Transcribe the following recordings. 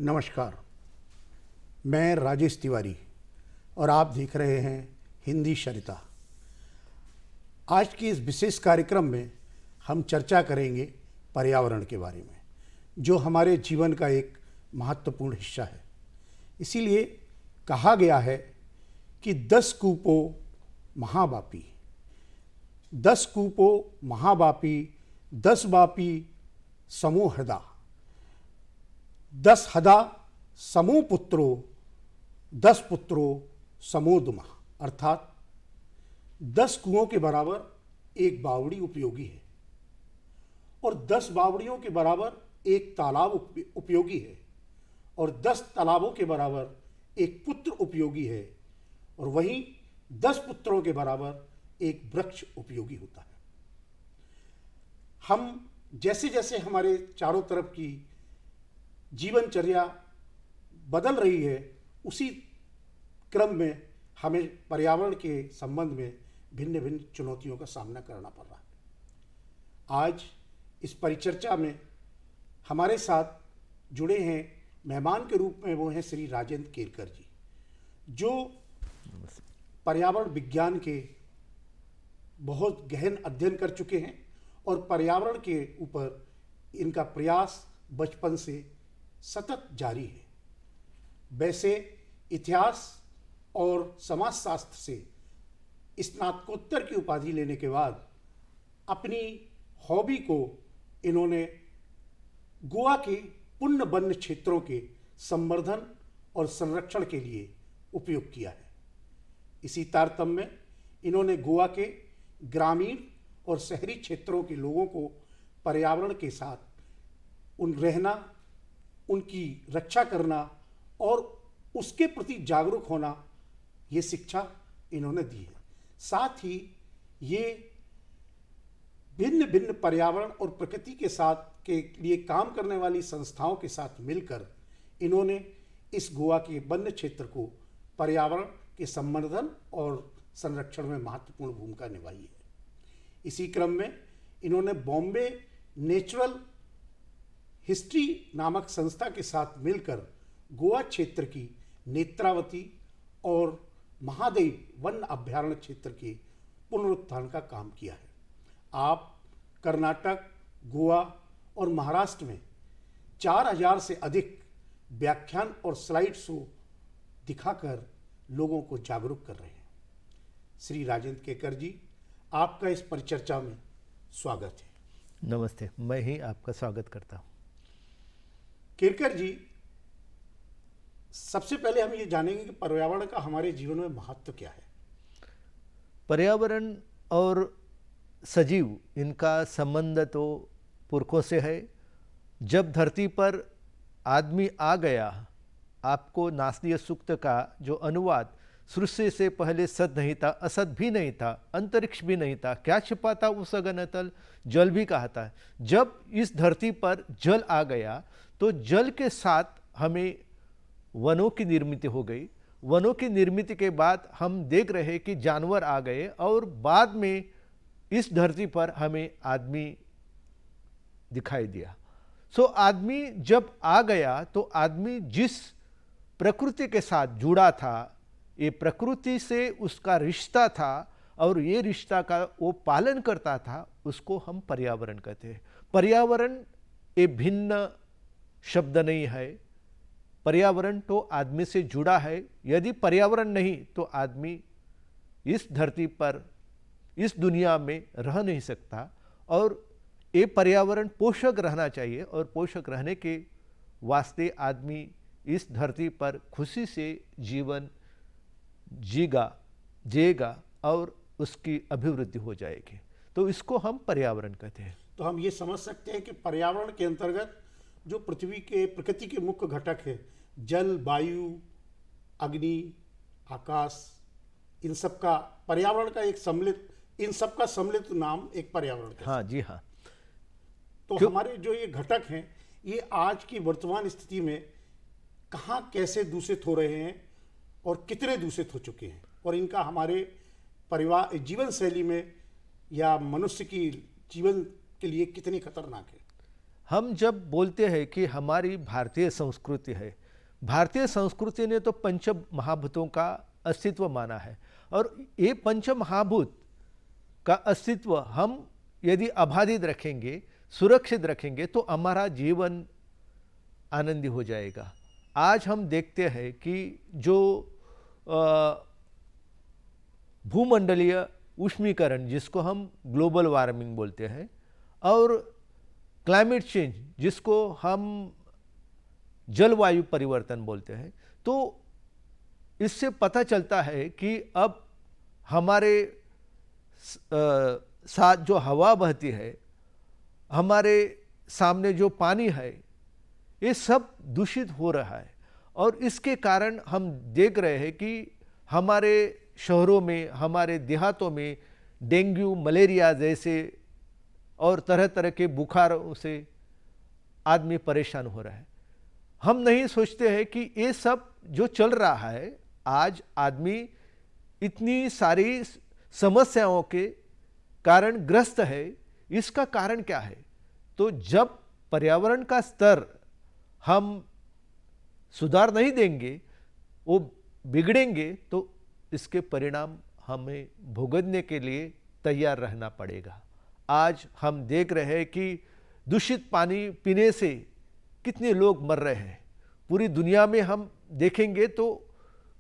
नमस्कार, मैं राजेश तिवारी और आप देख रहे हैं हिंदी सरिता। आज की इस विशेष कार्यक्रम में हम चर्चा करेंगे पर्यावरण के बारे में, जो हमारे जीवन का एक महत्वपूर्ण हिस्सा है। इसीलिए कहा गया है कि 10 कूपो महाबापी, 10 कूपो महाबापी, 10 बापी समूह हृदा, 10 हदा समूह पुत्रो, 10 पुत्रो समोदमा। अर्थात 10 कुओं के बराबर एक बावड़ी उपयोगी है और 10 बावड़ियों के बराबर एक तालाब उपयोगी है और 10 तालाबों के बराबर एक पुत्र उपयोगी है और वहीं 10 पुत्रों के बराबर एक वृक्ष उपयोगी होता है। हम जैसे जैसे हमारे चारों तरफ की जीवनचर्या बदल रही है, उसी क्रम में हमें पर्यावरण के संबंध में भिन्न भिन्न चुनौतियों का सामना करना पड़ रहा है। आज इस परिचर्चा में हमारे साथ जुड़े हैं मेहमान के रूप में, वो हैं श्री राजेंद्र केरकर जी, जो पर्यावरण विज्ञान के बहुत गहन अध्ययन कर चुके हैं और पर्यावरण के ऊपर इनका प्रयास बचपन से सतत जारी है। वैसे इतिहास और समाजशास्त्र से स्नातकोत्तर की उपाधि लेने के बाद अपनी हॉबी को इन्होंने गोवा के पुण्य वन्य क्षेत्रों के संवर्धन और संरक्षण के लिए उपयोग किया है। इसी तारतम्य में इन्होंने गोवा के ग्रामीण और शहरी क्षेत्रों के लोगों को पर्यावरण के साथ रहना, उनकी रक्षा करना और उसके प्रति जागरूक होना, ये शिक्षा इन्होंने दी है। साथ ही ये भिन्न भिन्न पर्यावरण और प्रकृति के साथ के लिए काम करने वाली संस्थाओं के साथ मिलकर इन्होंने इस गोवा के वन्य क्षेत्र को पर्यावरण के संवर्धन और संरक्षण में महत्वपूर्ण भूमिका निभाई है। इसी क्रम में इन्होंने बॉम्बे नेचुरल हिस्ट्री नामक संस्था के साथ मिलकर गोवा क्षेत्र की नेत्रावती और महादेव वन अभयारण्य क्षेत्र के पुनरुत्थान का काम किया है। आप कर्नाटक, गोवा और महाराष्ट्र में 4000 से अधिक व्याख्यान और स्लाइड शो दिखाकर लोगों को जागरूक कर रहे हैं। श्री राजेंद्र केरकर जी, आपका इस परिचर्चा में स्वागत है। नमस्ते, मैं ही आपका स्वागत करता हूँ। केरकर जी, सबसे पहले हम ये जानेंगे कि पर्यावरण का हमारे जीवन में महत्व क्या है। पर्यावरण और सजीव, इनका संबंध तो पुरखों से है। जब धरती पर आदमी आ गया, आपको नास्तीय सूक्त का जो अनुवाद, सृष्टि से पहले सत नहीं था, असत भी नहीं था, अंतरिक्ष भी नहीं था, क्या छिपा था उस अगन तल, जल भी कहा था। जब इस धरती पर जल आ गया तो जल के साथ हमें वनों की निर्मित हो गई। वनों की निर्मित के बाद हम देख रहे कि जानवर आ गए और बाद में इस धरती पर हमें आदमी दिखाई दिया। सो आदमी जब आ गया तो आदमी जिस प्रकृति के साथ जुड़ा था, ये प्रकृति से उसका रिश्ता था और ये रिश्ता का वो पालन करता था, उसको हम पर्यावरण कहते हैं। पर्यावरण ये भिन्न शब्द नहीं है। पर्यावरण तो आदमी से जुड़ा है। यदि पर्यावरण नहीं तो आदमी इस धरती पर, इस दुनिया में रह नहीं सकता। और ये पर्यावरण पोषक रहना चाहिए और पोषक रहने के वास्ते आदमी इस धरती पर खुशी से जीवन जिएगा और उसकी अभिवृद्धि हो जाएगी। तो इसको हम पर्यावरण कहते हैं। तो हम ये समझ सकते हैं कि पर्यावरण के अंतर्गत जो पृथ्वी के प्रकृति के मुख्य घटक है, जल, वायु, अग्नि, आकाश, इन सब का पर्यावरण का एक सम्मिलित, इन सब का सम्मिलित नाम एक पर्यावरण है। हाँ जी, हाँ। तो हमारे जो ये घटक हैं, ये आज की वर्तमान स्थिति में कहाँ कैसे दूषित हो रहे हैं और कितने दूषित हो चुके हैं, और इनका हमारे परिवार जीवन शैली में या मनुष्य की जीवन के लिए कितनी खतरनाक है। हम जब बोलते हैं कि हमारी भारतीय संस्कृति है, भारतीय संस्कृति ने तो पंच महाभूतों का अस्तित्व माना है, और ये पंच महाभूत का अस्तित्व हम यदि अबाधित रखेंगे, सुरक्षित रखेंगे, तो हमारा जीवन आनंदी हो जाएगा। आज हम देखते हैं कि जो भूमंडलीय उष्मीकरण, जिसको हम ग्लोबल वार्मिंग बोलते हैं, और क्लाइमेट चेंज, जिसको हम जलवायु परिवर्तन बोलते हैं, तो इससे पता चलता है कि अब हमारे साथ जो हवा बहती है, हमारे सामने जो पानी है, ये सब दूषित हो रहा है। और इसके कारण हम देख रहे हैं कि हमारे शहरों में, हमारे देहातों में डेंगू, मलेरिया जैसे और तरह तरह के बुखारों से आदमी परेशान हो रहा है। हम नहीं सोचते हैं कि ये सब जो चल रहा है, आज आदमी इतनी सारी समस्याओं के कारण ग्रस्त है। इसका कारण क्या है? तो जब पर्यावरण का स्तर हम सुधार नहीं देंगे, वो बिगड़ेंगे, तो इसके परिणाम हमें भुगतने के लिए तैयार रहना पड़ेगा। आज हम देख रहे हैं कि दूषित पानी पीने से कितने लोग मर रहे हैं। पूरी दुनिया में हम देखेंगे तो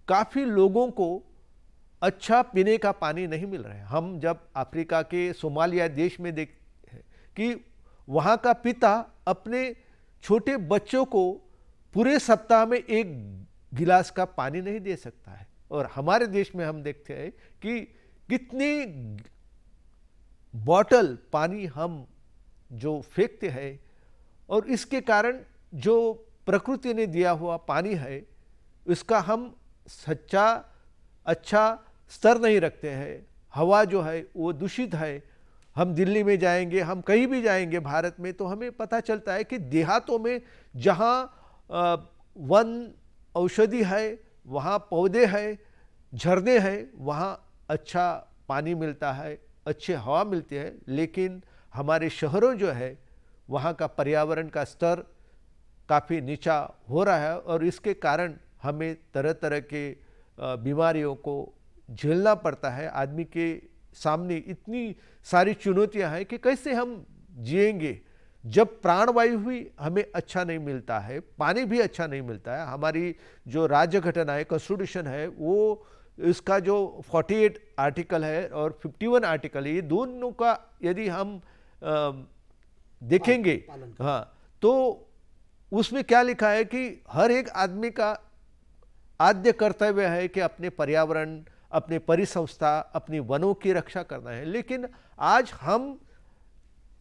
काफ़ी लोगों को अच्छा पीने का पानी नहीं मिल रहा है। हम जब अफ्रीका के सोमालिया देश में देखते हैं कि वहाँ का पिता अपने छोटे बच्चों को पूरे सप्ताह में एक गिलास का पानी नहीं दे सकता है। और हमारे देश में हम देखते हैं कि कितनी बॉटल पानी हम जो फेंकते हैं, और इसके कारण जो प्रकृति ने दिया हुआ पानी है, उसका हम सच्चा अच्छा स्तर नहीं रखते हैं। हवा जो है वो दूषित है। हम दिल्ली में जाएंगे, हम कहीं भी जाएंगे भारत में, तो हमें पता चलता है कि देहातों में जहाँ वन औषधि है, वहाँ पौधे हैं, झरने हैं, वहाँ अच्छा पानी मिलता है, अच्छी हवा मिलती है। लेकिन हमारे शहरों जो है, वहाँ का पर्यावरण का स्तर काफ़ी नीचा हो रहा है, और इसके कारण हमें तरह तरह के बीमारियों को झेलना पड़ता है। आदमी के सामने इतनी सारी चुनौतियां हैं कि कैसे हम जिएंगे जब प्राणवायु भी हमें अच्छा नहीं मिलता है, पानी भी अच्छा नहीं मिलता है। हमारी जो राज्य घटना है, कॉन्स्टिट्यूशन है, वो इसका जो 48 आर्टिकल है और 51 आर्टिकल है, ये दोनों का यदि हम देखेंगे, हाँ, तो उसमें क्या लिखा है कि हर एक आदमी का आद्य कर्तव्य है कि अपने पर्यावरण, अपने परिसंस्था, अपनी वनों की रक्षा करना है। लेकिन आज हम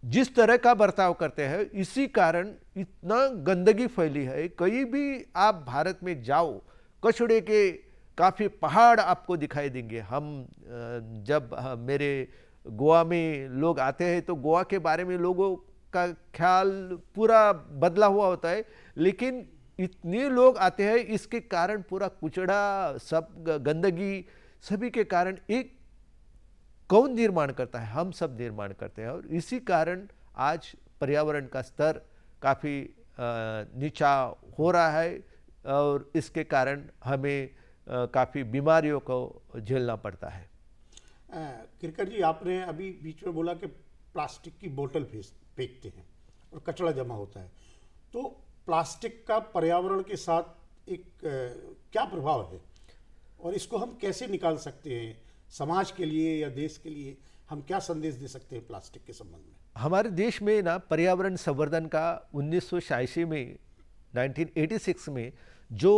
जिस तरह का बर्ताव करते हैं, इसी कारण इतना गंदगी फैली है। कहीं भी आप भारत में जाओ, कचड़े के काफ़ी पहाड़ आपको दिखाई देंगे। हम जब मेरे गोवा में लोग आते हैं तो गोवा के बारे में लोगों का ख्याल पूरा बदला हुआ होता है, लेकिन इतने लोग आते हैं, इसके कारण पूरा कुचड़ा, सब गंदगी, सभी के कारण एक कौन निर्माण करता है? हम सब निर्माण करते हैं। और इसी कारण आज पर्यावरण का स्तर काफ़ी नीचा हो रहा है, और इसके कारण हमें काफ़ी बीमारियों को झेलना पड़ता है। किरकर जी, आपने अभी बीच में बोला कि प्लास्टिक की बोतल फेंकते हैं और कचरा जमा होता है, तो प्लास्टिक का पर्यावरण के साथ एक क्या प्रभाव है, और इसको हम कैसे निकाल सकते हैं? समाज के लिए या देश के लिए हम क्या संदेश दे सकते हैं प्लास्टिक के संबंध में? हमारे देश में ना पर्यावरण संवर्धन का 1986 में 1986 में जो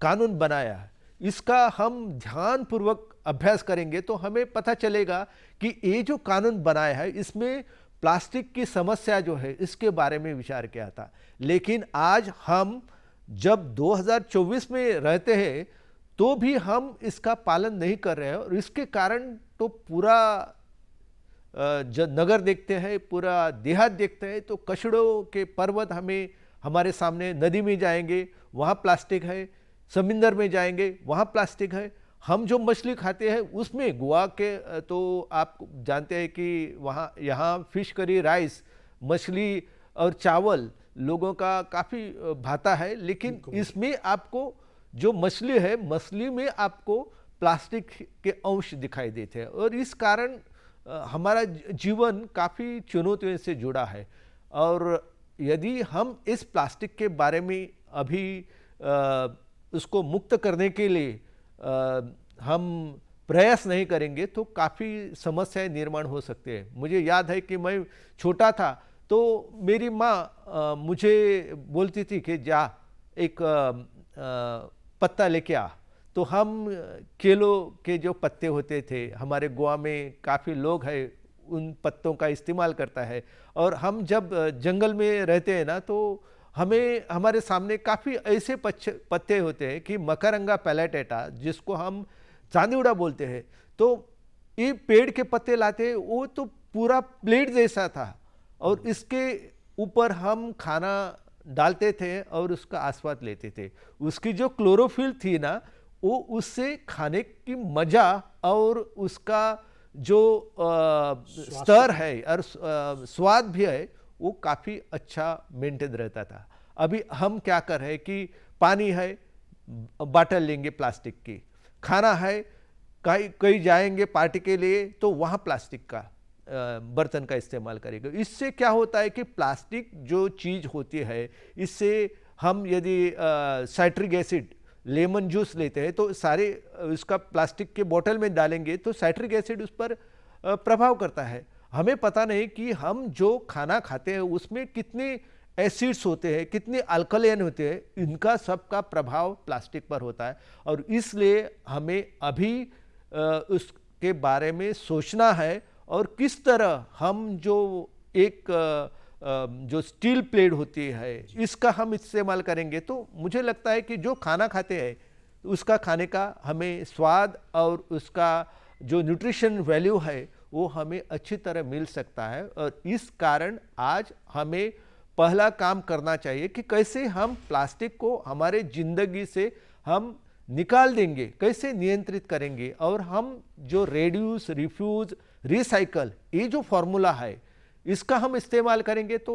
कानून बनाया, इसका हम ध्यानपूर्वक अभ्यास करेंगे तो हमें पता चलेगा कि ये जो कानून बनाया है, इसमें प्लास्टिक की समस्या जो है इसके बारे में विचार किया था। लेकिन आज हम जब 2024 में रहते हैं तो भी हम इसका पालन नहीं कर रहे हैं, और इसके कारण तो पूरा जब नगर देखते हैं, पूरा देहात देखते हैं, तो कचड़ों के पर्वत हमें हमारे सामने, नदी में जाएंगे वहाँ प्लास्टिक है, समुंदर में जाएंगे वहाँ प्लास्टिक है। हम जो मछली खाते हैं उसमें गोवा के तो आप जानते हैं कि वहाँ यहाँ फिश करी राइस, मछली और चावल लोगों का काफ़ी भाता है, लेकिन इसमें आपको जो मछली है, मछली में आपको प्लास्टिक के अंश दिखाई देते हैं और इस कारण हमारा जीवन काफ़ी चुनौतियों से जुड़ा है। और यदि हम इस प्लास्टिक के बारे में अभी उसको मुक्त करने के लिए हम प्रयास नहीं करेंगे तो काफ़ी समस्याएं निर्माण हो सकते हैं। मुझे याद है कि मैं छोटा था तो मेरी माँ मुझे बोलती थी कि जा एक पत्ता लेके आ, तो हम केलों के जो पत्ते होते थे, हमारे गोवा में काफ़ी लोग हैं उन पत्तों का इस्तेमाल करता है, और हम जब जंगल में रहते हैं ना तो हमें हमारे सामने काफ़ी ऐसे पत्ते होते हैं कि मकरंगा पैलेटेटा, जिसको हम चांदीउड़ा बोलते हैं, तो ये पेड़ के पत्ते लाते हैं, वो तो पूरा प्लेट जैसा था और इसके ऊपर हम खाना डालते थे और उसका आस्वाद लेते थे। उसकी जो क्लोरोफिल थी ना, वो उससे खाने की मजा और उसका जो स्तर है और स्वाद भी है वो काफ़ी अच्छा मेंटेन रहता था। अभी हम क्या कर रहे हैं कि पानी है, बाटल लेंगे प्लास्टिक की, खाना है, कहीं जाएंगे पार्टी के लिए तो वहाँ प्लास्टिक का बर्तन का इस्तेमाल करेंगे। इससे क्या होता है कि प्लास्टिक जो चीज़ होती है, इससे हम यदि साइट्रिक एसिड लेमन जूस लेते हैं तो सारे उसका प्लास्टिक के बोतल में डालेंगे तो साइट्रिक एसिड उस पर प्रभाव करता है। हमें पता नहीं कि हम जो खाना खाते हैं उसमें कितने एसिड्स होते हैं, कितने अल्कलाइन होते हैं, इनका सबका प्रभाव प्लास्टिक पर होता है। और इसलिए हमें अभी उसके बारे में सोचना है और किस तरह हम जो एक जो स्टील प्लेट होती है इसका हम इस्तेमाल करेंगे तो मुझे लगता है कि जो खाना खाते हैं उसका खाने का हमें स्वाद और उसका जो न्यूट्रिशन वैल्यू है वो हमें अच्छी तरह मिल सकता है। और इस कारण आज हमें पहला काम करना चाहिए कि कैसे हम प्लास्टिक को हमारे जिंदगी से हम निकाल देंगे, कैसे नियंत्रित करेंगे, और हम जो रेड्यूस, रिफ्यूज, रिसाइकल, ये जो फॉर्मूला है इसका हम इस्तेमाल करेंगे तो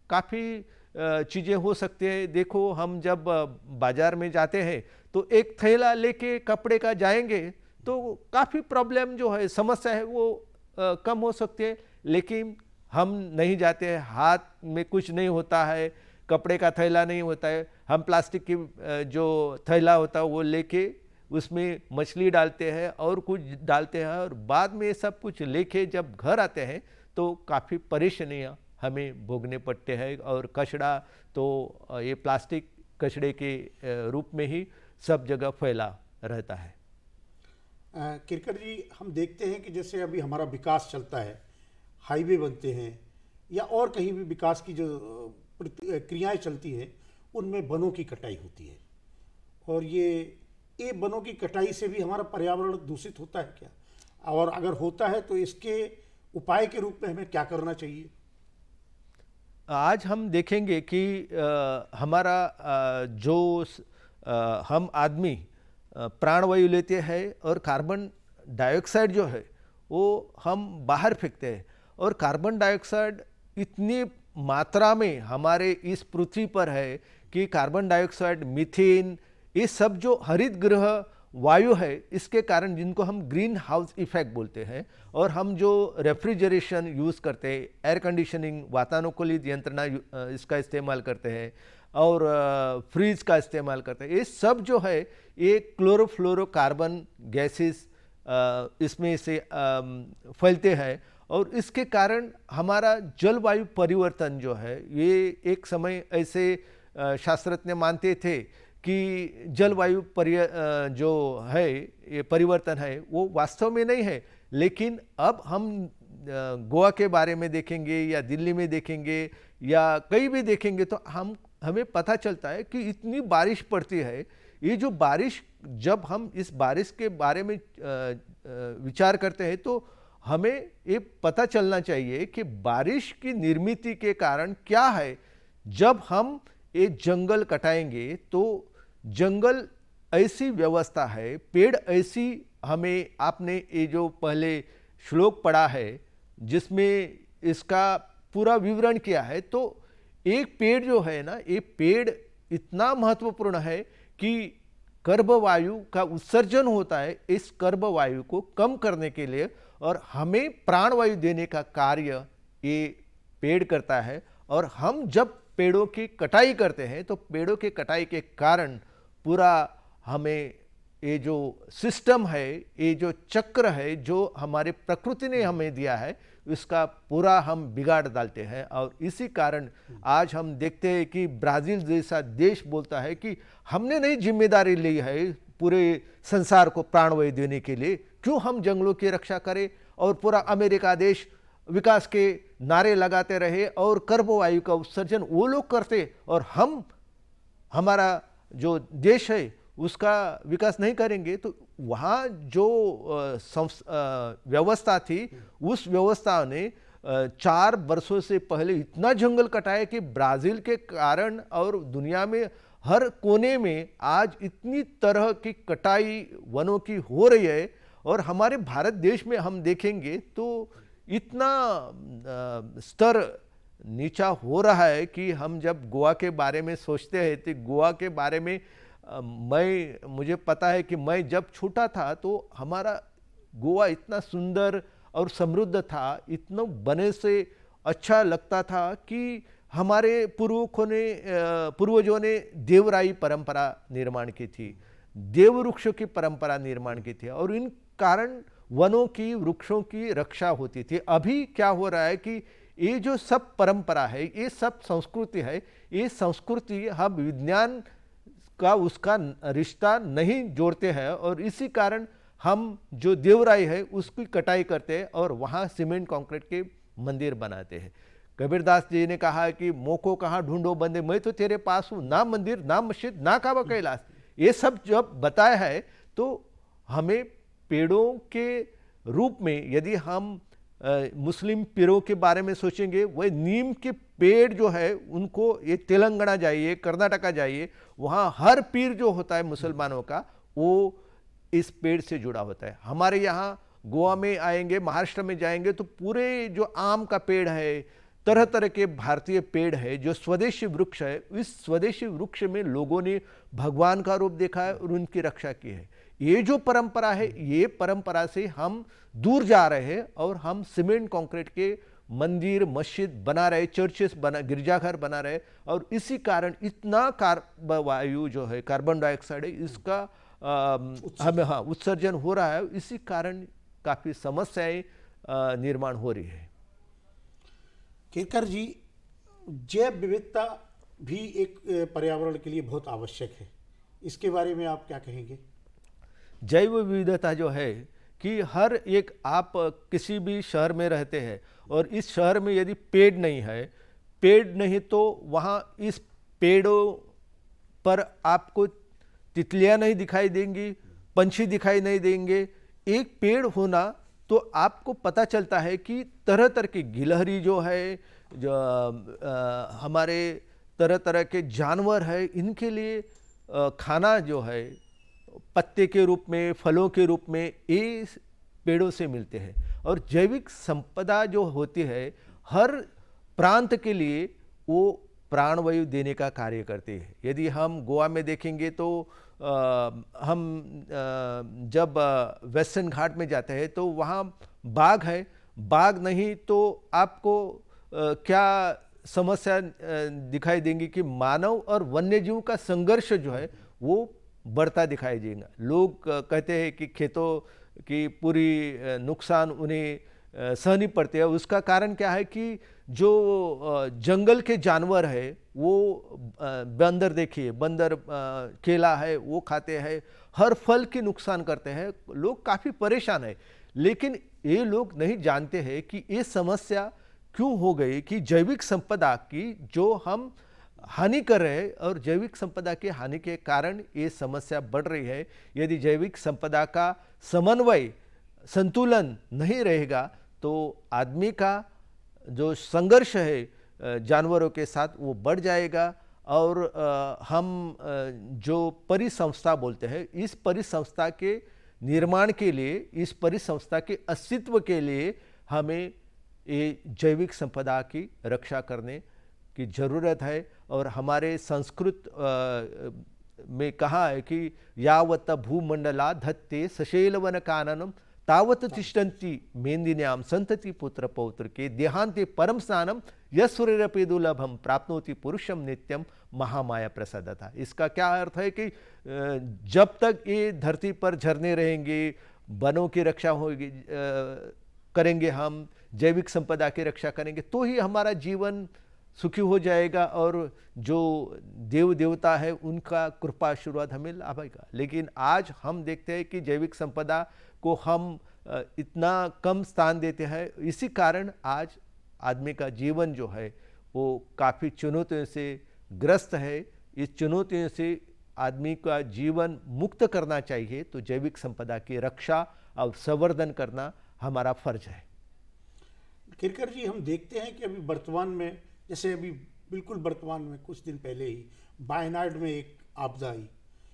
काफ़ी चीज़ें हो सकती हैं। देखो, हम जब बाज़ार में जाते हैं तो एक थैला लेके कपड़े का जाएंगे तो काफ़ी प्रॉब्लम जो है, समस्या है, वो कम हो सकती है। लेकिन हम नहीं जाते हैं, हाथ में कुछ नहीं होता है, कपड़े का थैला नहीं होता है, हम प्लास्टिक की जो थैला होता है वो लेके उसमें मछली डालते हैं और कुछ डालते हैं और बाद में सब कुछ लेके जब घर आते हैं तो काफ़ी परेशानियाँ हमें भोगने पड़ते हैं। और कचरा तो ये प्लास्टिक कचरे के रूप में ही सब जगह फैला रहता है। किरकर जी, हम देखते हैं कि जैसे अभी हमारा विकास चलता है, हाईवे बनते हैं या और कहीं भी विकास की जो क्रियाएं चलती हैं उनमें वनों की कटाई होती है, और ये वनों की कटाई से भी हमारा पर्यावरण दूषित होता है क्या? और अगर होता है तो इसके उपाय के रूप में हमें क्या करना चाहिए? आज हम देखेंगे कि हमारा जो हम आदमी प्राणवायु लेते हैं और कार्बन डाइऑक्साइड जो है वो हम बाहर फेंकते हैं, और कार्बन डाइऑक्साइड इतनी मात्रा में हमारे इस पृथ्वी पर है कि कार्बन डाइऑक्साइड, मीथेन, ये सब जो हरित गृह वायु है इसके कारण, जिनको हम ग्रीन हाउस इफेक्ट बोलते हैं, और हम जो रेफ्रिजरेशन यूज़ करते हैं, एयर कंडीशनिंग, वातानुकूलित यंत्रणा इसका इस्तेमाल करते हैं और फ्रीज का इस्तेमाल करते हैं, ये सब जो है ये क्लोरोफ्लोरोकार्बन गैसेस इसमें से फैलते हैं। और इसके कारण हमारा जलवायु परिवर्तन जो है, ये एक समय ऐसे शास्त्रज्ञ मानते थे कि जलवायु जो है ये परिवर्तन है वो वास्तव में नहीं है, लेकिन अब हम गोवा के बारे में देखेंगे या दिल्ली में देखेंगे या कहीं भी देखेंगे तो हमें पता चलता है कि इतनी बारिश पड़ती है। ये जो बारिश, जब हम इस बारिश के बारे में विचार करते हैं तो हमें ये पता चलना चाहिए कि बारिश की निर्मित के कारण क्या है। जब हम ये जंगल कटाएंगे तो जंगल ऐसी व्यवस्था है, पेड़ ऐसी, हमें आपने ये जो पहले श्लोक पढ़ा है जिसमें इसका पूरा विवरण किया है, तो एक पेड़ जो है ना, ये पेड़ इतना महत्वपूर्ण है कि कर्बवायु का उत्सर्जन होता है, इस कर्बवायु को कम करने के लिए और हमें प्राणवायु देने का कार्य ये पेड़ करता है। और हम जब पेड़ों की कटाई करते हैं तो पेड़ों की कटाई के कारण पूरा हमें ये जो सिस्टम है, ये जो चक्र है जो हमारे प्रकृति ने हमें दिया है, इसका पूरा हम बिगाड़ डालते हैं। और इसी कारण आज हम देखते हैं कि ब्राज़ील जैसा देश बोलता है कि हमने नहीं जिम्मेदारी ली है पूरे संसार को प्राणवायु देने के लिए, क्यों हम जंगलों की रक्षा करें। और पूरा अमेरिका देश विकास के नारे लगाते रहे और कर्बवायु का उत्सर्जन वो लोग करते और हम हमारा जो देश है उसका विकास नहीं करेंगे। तो वहाँ जो व्यवस्था थी, उस व्यवस्था ने 4 वर्षों से पहले इतना जंगल कटाया कि ब्राज़ील के कारण और दुनिया में हर कोने में आज इतनी तरह की कटाई वनों की हो रही है। और हमारे भारत देश में हम देखेंगे तो इतना स्तर नीचा हो रहा है कि हम जब गोवा के बारे में सोचते हैं तो गोवा के बारे में मुझे पता है कि मैं जब छोटा था तो हमारा गोवा इतना सुंदर और समृद्ध था, इतना बने से अच्छा लगता था कि हमारे पूर्वजों ने देवराई परंपरा निर्माण की थी, देववृक्षों की परंपरा निर्माण की थी और इन कारण वनों की, वृक्षों की रक्षा होती थी। अभी क्या हो रहा है कि ये जो सब परंपरा है, ये सब संस्कृति है, ये संस्कृति हम विज्ञान का उसका रिश्ता नहीं जोड़ते हैं और इसी कारण हम जो देवराई है उसकी कटाई करते हैं और वहाँ सीमेंट कंक्रीट के मंदिर बनाते हैं। कबीरदास जी ने कहा कि मोको कहाँ ढूंढो बंदे, मैं तो तेरे पास हूँ, ना मंदिर ना मस्जिद ना काबा कैलाश। ये सब जब बताया है तो हमें पेड़ों के रूप में, यदि हम मुस्लिम पीरों के बारे में सोचेंगे, वह नीम के पेड़ जो है उनको, ये तेलंगाना जाइए, कर्नाटका जाइए, वहाँ हर पीर जो होता है मुसलमानों का वो इस पेड़ से जुड़ा होता है। हमारे यहाँ गोवा में आएंगे, महाराष्ट्र में जाएंगे तो पूरे जो आम का पेड़ है, तरह तरह के भारतीय पेड़ है, जो स्वदेशी वृक्ष है, इस स्वदेशी वृक्ष में लोगों ने भगवान का रूप देखा है और उनकी रक्षा की है। ये जो परंपरा है, ये परंपरा से हम दूर जा रहे हैं और हम सीमेंट कंक्रीट के मंदिर, मस्जिद बना रहे, चर्चेस बना, गिरजाघर बना रहे और इसी कारण इतना वायु जो है, कार्बन डाइऑक्साइड है, इसका हमें उत्सर्जन हो रहा है। इसी कारण काफ़ी समस्याएं निर्माण हो रही है। केरकर जी, जैव विविधता भी एक पर्यावरण के लिए बहुत आवश्यक है, इसके बारे में आप क्या कहेंगे? जैव विविधता जो है कि हर एक, आप किसी भी शहर में रहते हैं और इस शहर में यदि पेड़ नहीं तो वहाँ इस पेड़ों पर आपको तितलियाँ नहीं दिखाई देंगी, पंछी दिखाई नहीं देंगे। एक पेड़ होना तो आपको पता चलता है कि तरह तरह की गिलहरी जो है, जो हमारे तरह तरह के जानवर है, इनके लिए खाना जो है पत्ते के रूप में, फलों के रूप में ये पेड़ों से मिलते हैं। और जैविक संपदा जो होती है हर प्रांत के लिए वो प्राणवायु देने का कार्य करती है। यदि हम गोवा में देखेंगे तो हम जब वेस्टर्न घाट में जाते हैं तो वहाँ बाघ है, बाघ नहीं तो आपको क्या समस्या दिखाई देंगी कि मानव और वन्यजीव का संघर्ष जो है वो बढ़ता दिखाई देगा। लोग कहते हैं कि खेतों की पूरी नुकसान उन्हें सहनी पड़ती है। उसका कारण क्या है कि जो जंगल के जानवर है वो बंदर, देखिए बंदर केला है वो खाते हैं, हर फल की नुकसान करते हैं। लोग काफ़ी परेशान है, लेकिन ये लोग नहीं जानते हैं कि ये समस्या क्यों हो गई कि जैविक संपदा की जो हम हानि कर रहे हैं और जैविक संपदा के हानि के कारण ये समस्या बढ़ रही है। यदि जैविक संपदा का समन्वय, संतुलन नहीं रहेगा तो आदमी का जो संघर्ष है जानवरों के साथ वो बढ़ जाएगा। और हम जो परिसंस्था बोलते हैं, इस परिसंस्था के निर्माण के लिए, इस परिसंस्था के अस्तित्व के लिए हमें ये जैविक संपदा की रक्षा करने की ज़रूरत है। और हमारे संस्कृत में कहा है कि यावत भूमंडला धत्ते सशैलवन काननम तावत तिष्ठन्ति मेंदिन्याम संतति पुत्र पौत्र के देहांते परम स्नानम यस्वरपि दुर्लभम प्राप्नोति पुरुषम नित्यम महामाया प्रसादता। इसका क्या अर्थ है कि जब तक ये धरती पर झरने रहेंगे, वनों की रक्षा होगी, करेंगे, हम जैविक संपदा की रक्षा करेंगे, तो ही हमारा जीवन सुखी हो जाएगा और जो देव देवता है उनका कृपा आशीर्वाद हमें लाभेगा। लेकिन आज हम देखते हैं कि जैविक संपदा को हम इतना कम स्थान देते हैं। इसी कारण आज आदमी का जीवन जो है वो काफ़ी चुनौतियों से ग्रस्त है। इस चुनौतियों से आदमी का जीवन मुक्त करना चाहिए, तो जैविक संपदा की रक्षा और संवर्धन करना हमारा फर्ज है। किरकर जी, हम देखते हैं कि अभी वर्तमान में, जैसे अभी बिल्कुल वर्तमान में कुछ दिन पहले ही वायनाड में एक आपदा आई,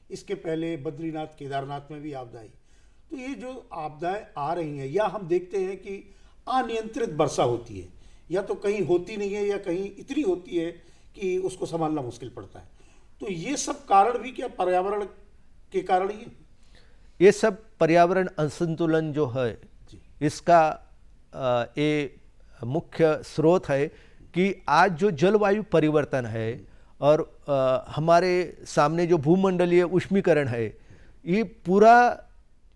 इसके पहले बद्रीनाथ केदारनाथ में भी आपदा आई। तो ये जो आपदाएं आ रही हैं, या हम देखते हैं कि अनियंत्रित वर्षा होती है, या तो कहीं होती नहीं है या कहीं इतनी होती है कि उसको संभालना मुश्किल पड़ता है। तो ये सब कारण भी क्या पर्यावरण के कारण ही है? ये सब पर्यावरण असंतुलन जो है इसका ये मुख्य स्रोत है कि आज जो जलवायु परिवर्तन है और हमारे सामने जो भूमंडलीय उष्मीकरण है, ये पूरा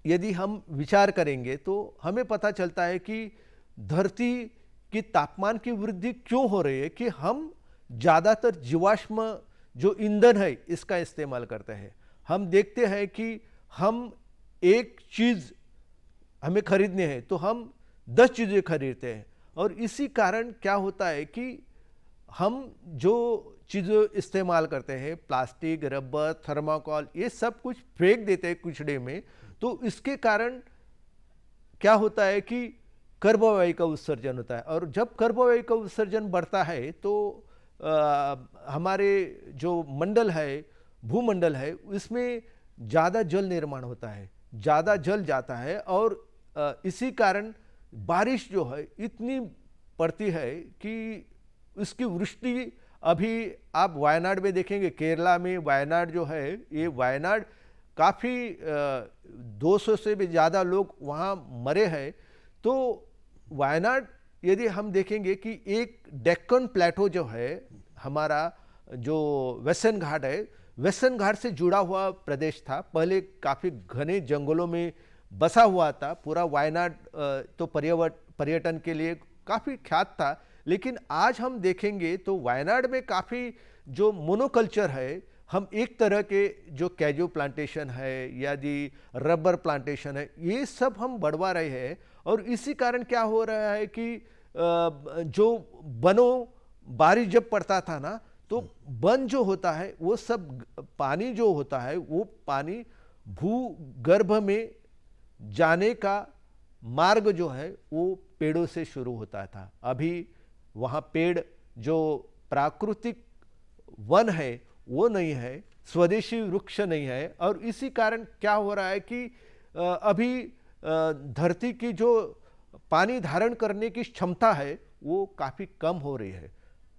यदि हम विचार करेंगे तो हमें पता चलता है कि धरती की तापमान की वृद्धि क्यों हो रही है कि हम ज़्यादातर जीवाश्म जो ईंधन है इसका इस्तेमाल करते हैं। हम देखते हैं कि हम एक चीज़ हमें खरीदने हैं तो हम 10 चीज़ें खरीदते हैं, और इसी कारण क्या होता है कि हम जो चीज़ें इस्तेमाल करते हैं, प्लास्टिक, रबर, थर्माकोल, ये सब कुछ फेंक देते हैं कूड़े में। तो इसके कारण क्या होता है कि कार्बन का उत्सर्जन होता है, और जब कार्बन का उत्सर्जन बढ़ता है तो हमारे जो मंडल है, भूमंडल है, इसमें ज़्यादा जल निर्माण होता है, ज़्यादा जल जाता है, और इसी कारण बारिश जो है इतनी पड़ती है कि इसकी वृष्टि, अभी आप वायनाड में देखेंगे, केरला में वायनाड जो है, ये वायनाड काफ़ी 200 से भी ज़्यादा लोग वहाँ मरे हैं। तो वायनाड यदि हम देखेंगे कि एक डेक्कन प्लेटो जो है, हमारा जो वेस्टर्न घाट है, वेस्टर्न घाट से जुड़ा हुआ प्रदेश था, पहले काफ़ी घने जंगलों में बसा हुआ था। पूरा वायनाड तो पर्यटन के लिए काफ़ी ख्यात था, लेकिन आज हम देखेंगे तो वायनाड में काफ़ी जो मोनोकल्चर है, हम एक तरह के जो कैजू प्लांटेशन है यदि रबर प्लांटेशन है, ये सब हम बढ़वा रहे हैं। और इसी कारण क्या हो रहा है कि जो वनों, बारिश जब पड़ता था ना, तो वन जो होता है वो सब पानी जो होता है वो पानी भूगर्भ में जाने का मार्ग जो है वो पेड़ों से शुरू होता था। अभी वहाँ पेड़ जो प्राकृतिक वन है वो नहीं है, स्वदेशी वृक्ष नहीं है, और इसी कारण क्या हो रहा है कि अभी धरती की जो पानी धारण करने की क्षमता है वो काफ़ी कम हो रही है।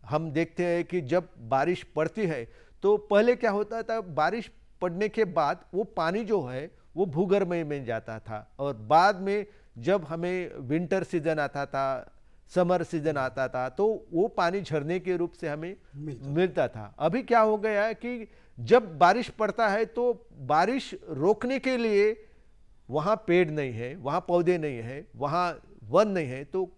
हम देखते हैं कि जब बारिश पड़ती है तो पहले क्या होता था, बारिश पड़ने के बाद वो पानी जो है वो भूगर्भ में जाता था, और बाद में जब हमें विंटर सीजन आता था, समर सीजन आता था, तो वो पानी झरने के रूप से हमें मिलता था। अभी क्या हो गया है कि जब बारिश पड़ता है तो बारिश रोकने के लिए वहाँ पेड़ नहीं है, वहाँ पौधे नहीं है, वहाँ वन नहीं है, तो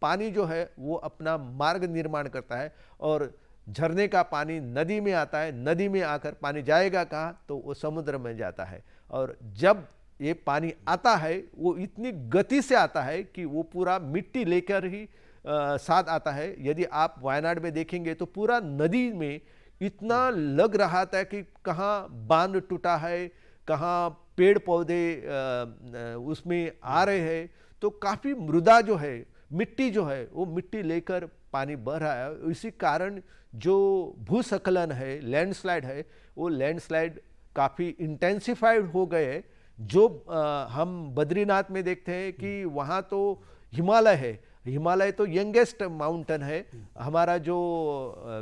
पानी जो है वो अपना मार्ग निर्माण करता है और झरने का पानी नदी में आता है। नदी में आकर पानी जाएगा कहाँ, तो वो समुद्र में जाता है। और जब ये पानी आता है वो इतनी गति से आता है कि वो पूरा मिट्टी लेकर ही साथ आता है। यदि आप वायनाड में देखेंगे तो पूरा नदी में इतना लग रहा था कि कहाँ बांध टूटा है, कहाँ पेड़ पौधे उसमें आ रहे हैं, तो काफ़ी मृदा जो है, मिट्टी जो है वो मिट्टी लेकर पानी बह रहा है। इसी कारण जो भूस्खलन है, लैंडस्लाइड है, वो लैंडस्लाइड काफ़ी इंटेंसिफाइड हो गए। जो हम बद्रीनाथ में देखते हैं कि वहाँ तो हिमालय है, हिमालय तो यंगेस्ट माउंटेन है। हमारा जो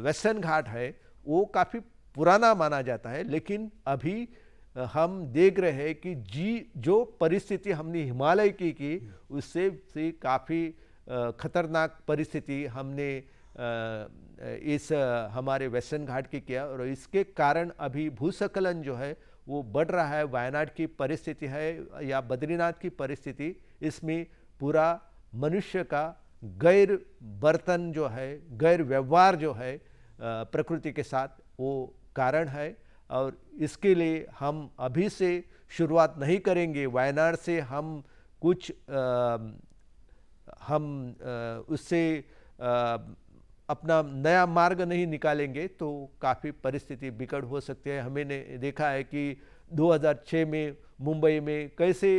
वेस्टर्न घाट है वो काफ़ी पुराना माना जाता है, लेकिन अभी हम देख रहे हैं कि जो परिस्थिति हमने हिमालय की उससे से काफ़ी खतरनाक परिस्थिति हमने इस हमारे वेस्टर्न घाट की किया, और इसके कारण अभी भूस्खलन जो है वो बढ़ रहा है। वायनाड की परिस्थिति है या बद्रीनाथ की परिस्थिति, इसमें पूरा मनुष्य का गैर बर्तन जो है, गैर व्यवहार जो है प्रकृति के साथ, वो कारण है। और इसके लिए हम अभी से शुरुआत नहीं करेंगे, वायनाड से हम कुछ उससे अपना नया मार्ग नहीं निकालेंगे तो काफ़ी परिस्थिति बिगड़ हो सकती है। हमने देखा है कि 2006 में मुंबई में कैसे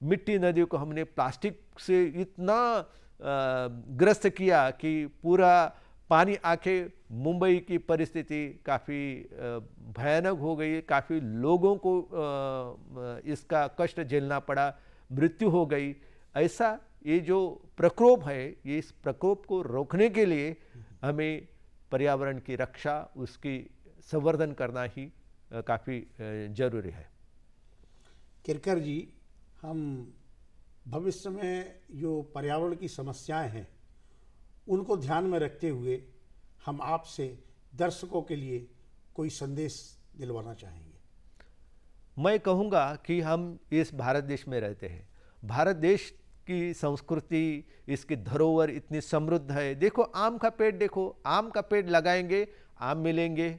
मिट्टी नदी को हमने प्लास्टिक से इतना ग्रस्त किया कि पूरा पानी आके मुंबई की परिस्थिति काफ़ी भयानक हो गई, काफ़ी लोगों को इसका कष्ट झेलना पड़ा, मृत्यु हो गई। ऐसा ये जो प्रकोप है, ये इस प्रकोप को रोकने के लिए हमें पर्यावरण की रक्षा, उसकी संवर्धन करना ही काफ़ी जरूरी है। केरकर जी, हम भविष्य में जो पर्यावरण की समस्याएं हैं उनको ध्यान में रखते हुए हम आपसे दर्शकों के लिए कोई संदेश दिलवाना चाहेंगे। मैं कहूँगा कि हम इस भारत देश में रहते हैं। भारत देश की संस्कृति, इसकी धरोहर इतनी समृद्ध है। देखो आम का पेड़, देखो आम का पेड़ लगाएंगे, आम मिलेंगे।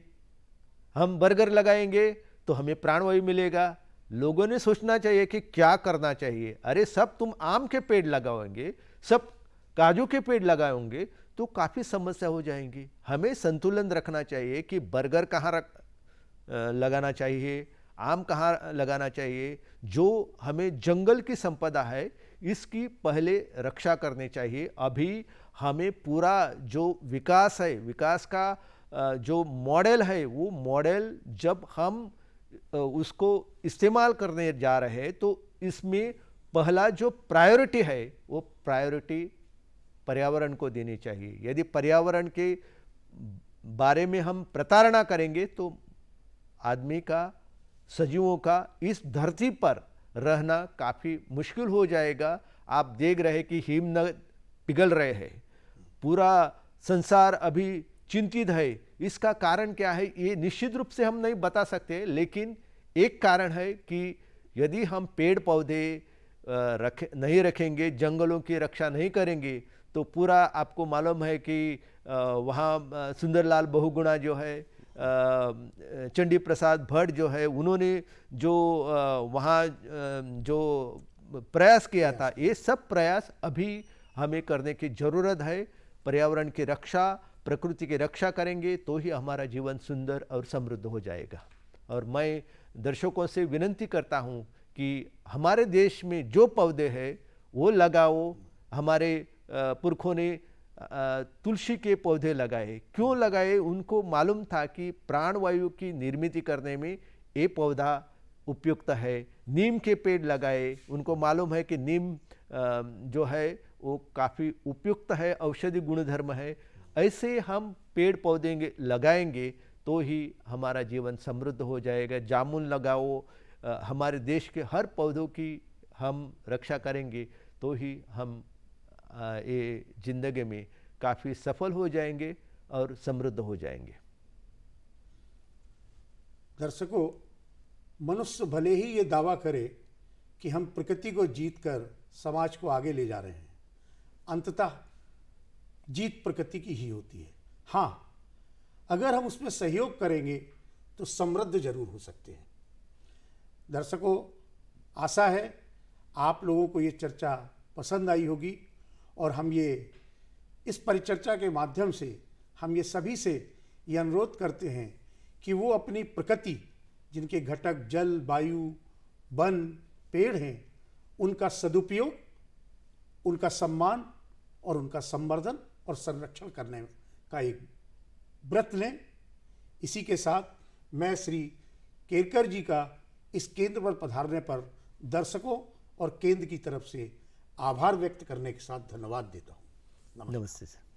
हम बर्गर लगाएंगे तो हमें प्राणवायु मिलेगा। लोगों ने सोचना चाहिए कि क्या करना चाहिए। अरे सब तुम आम के पेड़ लगाओगे, सब काजू के पेड़ लगाओगे तो काफ़ी समस्या हो जाएंगी। हमें संतुलन रखना चाहिए कि बर्गर कहाँ लगाना चाहिए, आम कहाँ लगाना चाहिए। जो हमें जंगल की संपदा है इसकी पहले रक्षा करनी चाहिए। अभी हमें पूरा जो विकास है, विकास का जो मॉडल है, वो मॉडल जब हम उसको इस्तेमाल करने जा रहे हैं तो इसमें पहला जो प्रायोरिटी है वो प्रायोरिटी पर्यावरण को देनी चाहिए। यदि पर्यावरण के बारे में हम प्रताड़ना करेंगे तो आदमी का, सजीवों का इस धरती पर रहना काफ़ी मुश्किल हो जाएगा। आप देख रहे हैं कि हिमनद पिघल रहे हैं, पूरा संसार अभी चिंतित है। इसका कारण क्या है ये निश्चित रूप से हम नहीं बता सकते, लेकिन एक कारण है कि यदि हम पेड़ पौधे नहीं रखेंगे, जंगलों की रक्षा नहीं करेंगे तो पूरा, आपको मालूम है कि वहाँ सुंदरलाल बहुगुणा जो है, चंडी प्रसाद भट्ट जो है, उन्होंने जो वहाँ जो प्रयास किया था, ये सब प्रयास अभी हमें करने की ज़रूरत है। पर्यावरण की रक्षा, प्रकृति की रक्षा करेंगे तो ही हमारा जीवन सुंदर और समृद्ध हो जाएगा। और मैं दर्शकों से विनती करता हूँ कि हमारे देश में जो पौधे हैं वो लगाओ। हमारे पुरखों ने तुलसी के पौधे लगाए, क्यों लगाए? उनको मालूम था कि प्राणवायु की निर्मित करने में ये पौधा उपयुक्त है। नीम के पेड़ लगाए, उनको मालूम है कि नीम जो है वो काफ़ी उपयुक्त है, औषधि गुणधर्म है। ऐसे हम पेड़ पौधे लगाएंगे तो ही हमारा जीवन समृद्ध हो जाएगा। जामुन लगाओ, हमारे देश के हर पौधों की हम रक्षा करेंगे तो ही हम ये जिंदगी में काफ़ी सफल हो जाएंगे और समृद्ध हो जाएंगे। दर्शकों, मनुष्य भले ही ये दावा करे कि हम प्रकृति को जीतकर समाज को आगे ले जा रहे हैं, अंततः जीत प्रकृति की ही होती है। हाँ, अगर हम उसमें सहयोग करेंगे तो समृद्ध जरूर हो सकते हैं। दर्शकों, आशा है आप लोगों को ये चर्चा पसंद आई होगी और हम ये इस परिचर्चा के माध्यम से हम ये सभी से ये अनुरोध करते हैं कि वो अपनी प्रकृति, जिनके घटक जल, वायु, वन, पेड़ हैं, उनका सदुपयोग, उनका सम्मान और उनका संवर्धन और संरक्षण करने का एक व्रत लें। इसी के साथ मैं श्री केरकर जी का इस केंद्र पर पधारने पर दर्शकों और केंद्र की तरफ से आभार व्यक्त करने के साथ धन्यवाद देता हूँ। नमस्कार। नमस्ते सर।